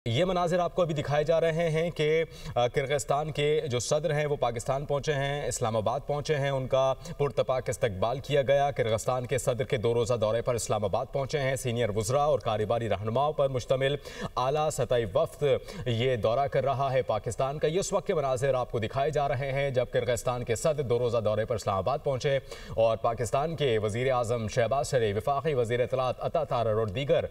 ये मनाजिर आपको अभी दिखाए जा रहे हैं कि किर्गिस्तान के जो सदर हैं वो पाकिस्तान पहुँचे हैं, इस्लामाबाद पहुँचे हैं। उनका पुरतपाक इस्तकबाल किया गया। किर्गिस्तान के सदर के 2 रोज़ा दौरे पर इस्लामाबाद पहुँचे हैं। सीनियर वज़रा और कारोबारी रहनुमाओं पर मुश्तमिल आला सतही वफ़द ये दौरा कर रहा है पाकिस्तान का। ये उस वक्त के मनाजिर आपको दिखाए जा रहे हैं जब किर्गिस्तान के सदर 2 रोज़ा दौरे पर इस्लामाबाद पहुँचे और पाकिस्तान के वज़ीर आज़म शहबाज शरीफ, वफाकी वज़ीर इत्तलात अता तारर और दीगर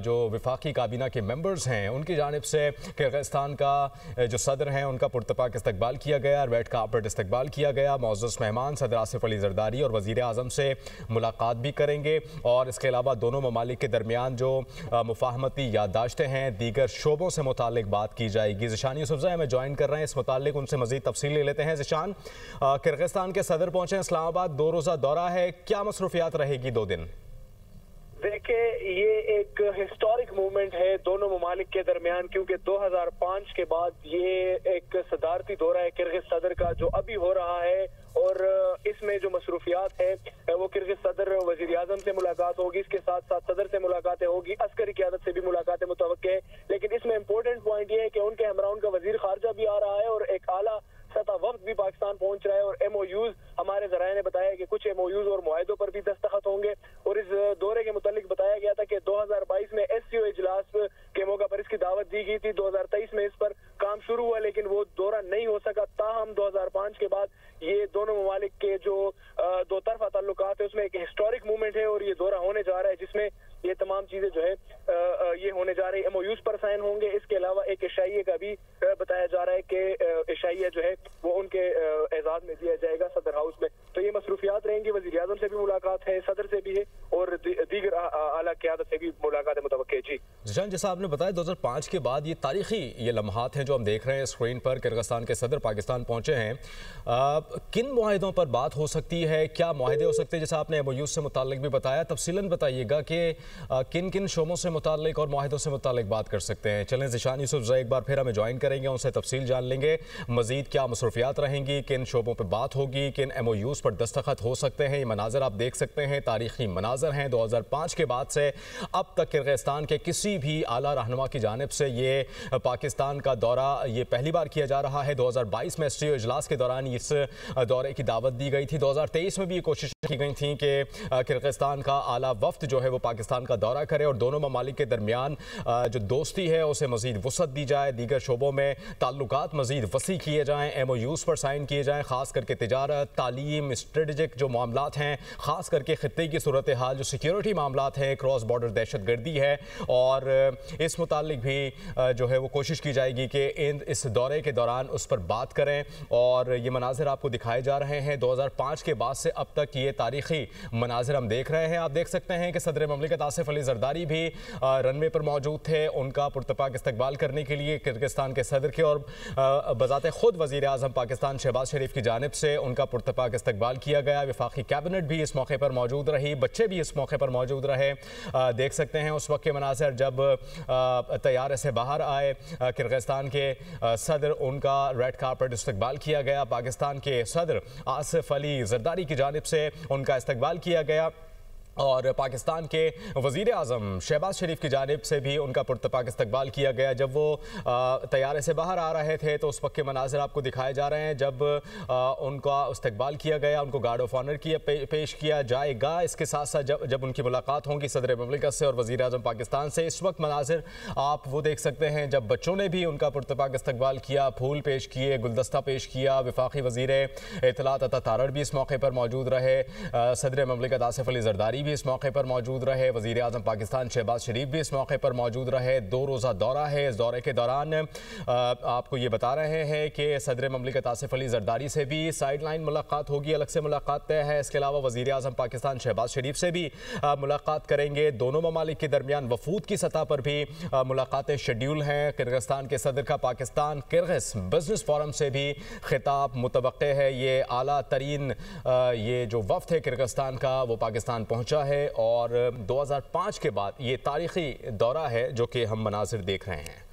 जो वफाकी काबीना के मेंबर्स हैं उनकी जानिब से किर्गिस्तान का जो सदर हैं उनका पुरतपाक इस्तकबाल किया गया, रेड कार्पेट इस्तकबाल किया गया। मौजूद मेहमान सदर आसिफ अली जरदारी और वज़ीर आज़म से मुलाकात भी करेंगे और इसके अलावा दोनों ममालिक के दरमियान जो मुफाहमती याददाश्तें हैं दीगर शोबों से मुतालिक बात की जाएगी। ज़िशान यूसुफ़ज़ई हमें ज्वाइन कर रहे हैं, इस मुतालिक उनसे मज़ीद तफसील ले लेते हैं। ज़िशान, किर्गिस्तान के सदर पहुँचे इस्लामाबाद, 2 रोज़ा दौरा है, क्या मसरूफियात रहेगी 2 दिन? देखिए, ये एक हिस्टोरिक मूवमेंट है दोनों ममालिक के दरमियान, क्योंकि 2005 के बाद ये एक सदारती दौरा है किर्गिज सदर का जो अभी हो रहा है और इसमें जो मसरूफियात है वो किर्गिज सदर वजीर आजम से मुलाकात होगी, इसके साथ साथ सदर से मुलाकातें होगी, अस्करी क़यादत से भी मुलाकातें मुतवक्के है। लेकिन इसमें इंपॉर्टेंट पॉइंट ये है कि उनके हमरा उनका वजीर खारजा भी आ रहा है और एक आला सतह वक्त भी पाकिस्तान पहुंच रहा है और MOUs हमारे जराए ने बताया कि कुछ MOUs और मुआहिदों पर भी दस्तखत होंगे। और इस दौरे के मुतालिक बताया गया था कि 2022 में SCO इजलास के मौका पर इसकी दावत दी गई थी। 2023 में इस पर काम शुरू हुआ लेकिन वो दौरा नहीं हो सका। ताहम 2005 के बाद ये दोनों ममालिक के जो दो तरफा ताल्लुकात है उसमें एक हिस्टोरिक मूवमेंट है और ये दौरा होने जा रहा है जिसमें ये तमाम चीजें जो है ये होने जा रही है। MOUs पर साइन होंगे। इसके अलावा एक इशाइये का भी बताया जा रहा है कि इशाइया जो है वो उनके एजाज में दिया जाएगा सदर हाउस में। तो ये मसरूफियात रहेंगी। वज़ीर आज़म से भी मुलाकात है, सदर से भी है और दीगर आला क़यादत से भी मुलाकात मुतवक्के। जी ज़िशान, जैसा आपने बताया 2005 के बाद ये तारीखी ये लम्हात हैं जो हम देख रहे हैं स्क्रीन पर। किर्गिस्तान के सदर पाकिस्तान पहुँचे हैं, किन मुआहिदों पर बात हो सकती है, क्या मुआहिदे हो सकते हैं? जैसा आपने MOUs से मुताल्लिक भी बताया, तफसीलन बताइएगा कि किन किन शोबों से मुताल्लिक और मुआहिदों से मुताल्लिक बात कर सकते हैं। चलें, ज़िशान यूसुफ़ज़ई एक बार फिर हमें ज्वाइन करेंगे, उनसे तफसील जान लेंगे, मज़ीद क्या मसरूफियात रहेंगी, किन शोबों पर बात होगी, किन MOUs पर दस्तखत हो सकते हैं। ये मनाज़र आप देख सकते हैं, तारीखी मनाज़र हैं। 2005 के बाद से अब तक किर्गिस्तान के किसी भी आला रहनुमा की जानिब से ये पाकिस्तान का दौरा ये पहली बार किया जा रहा है। 2022 में SCO इजलास के दौरान इस दौरे की दावत दी गई थी। 2023 में भी ये कोशिश की गई थी कि किर्गिस्तान का आला वफ्द जो है वो पाकिस्तान का दौरा करे और दोनों ममालिक के दरमियान जो दोस्ती है उसे मज़ीद वसअत दी जाए, दीगर शोबों में ताल्लुकात मज़ीद वसी किए जाएँ, MOUs पर साइन किए जाएँ, ख़ास करके तिजारत, तालीम, स्ट्रेटजिक जो मामलात हैं, ख़ास करके ख़ित्ते की सूरत हाल, जो सिक्योरिटी मामलात हैं, क्रॉस बॉर्डर दहशत गर्दी है और इस मुतालिक भी जो है वो कोशिश की जाएगी कि इस दौरे के दौरान उस पर बात करें। और ये मनाजिर आपको दिखाए जा रहे हैं 2005 के बाद से अब तक ये तारीखी मनाजिर हम देख रहे हैं। आप देख सकते हैं कि सदर ममलिकत आसिफ अली जरदारी भी रनवे पर मौजूद थे। उनका पुरतपाक इस्तकबाल करने के लिए किर्गिस्तान के सदर के और बजाते खुद वज़ीर आज़म पाकिस्तान शहबाज शरीफ की जानिब से उनका पुरतपाक इस्तकबाल किया गया। वफाकी कैबिनेट भी इस मौके पर मौजूद रही, बच्चे भी इस मौके पर मौजूद रहे। देख सकते हैं उस वक्त के मनाज़र जब तैयारे से बाहर आए किर्गिस्तान के सदर, उनका रेड कार्पेट इस्तकबाल किया गया। पाकिस्तान के सदर आसिफ अली जरदारी की जानिब से उनका इस्तकबाल किया गया और पाकिस्तान के वज़ीर आज़म शहबाज शरीफ की जानिब से भी उनका पुरतपाक इस्तकबाल किया गया। जब वो तैयारे से बाहर आ रहे थे तो उस वक्त के मनाज़र आपको दिखाए जा रहे हैं जब उनका इस्तकबाल किया गया, उनको गार्ड ऑफ ऑनर किया पेश किया जाएगा। इसके साथ साथ जब उनकी मुलाकात होगी सदर ममलिकत से और वज़ीर आज़म पाकिस्तान से, इस वक्त मनाज़र आप वो देख सकते हैं जब बच्चों ने भी उनका पुरतपाक इस्तकबाल किया, फूल पेश किए, गुलदस्ता पेश किया। वफाकी वज़ीर इत्तलात अता तारर भी इस मौके पर मौजूद रहे, सदर ममलिकत आसिफ अली जरदारी भी इस मौके पर मौजूद रहे, वज़ीर आज़म पाकिस्तान शहबाज शरीफ भी इस मौके पर मौजूद रहे। 2 रोज़ा दौरा है। इस दौरे के दौरान आपको ये बता रहे हैं कि सदर ममलिकत आसिफ अली जरदारी से भी साइड लाइन मुलाकात होगी, अलग से मुलाकात तय है। इसके अलावा वज़ीर आज़म पाकिस्तान शहबाज शरीफ से भी मुलाकात करेंगे। दोनों ममालिक के दरमियान वफूद की सतह पर भी मुलाकातें शेड्यूल हैं। किर्गिस्तान के सदर का पाकिस्तान किर्गिज बिजनेस फोरम से भी खिताब मुतवक्के है। ये आला तरीन ये जो वफ़द है किर्गिस्तान का वो पाकिस्तान पहुँचा है और 2005 के बाद ये तारीखी दौरा है जो कि हम मनाजिर देख रहे हैं।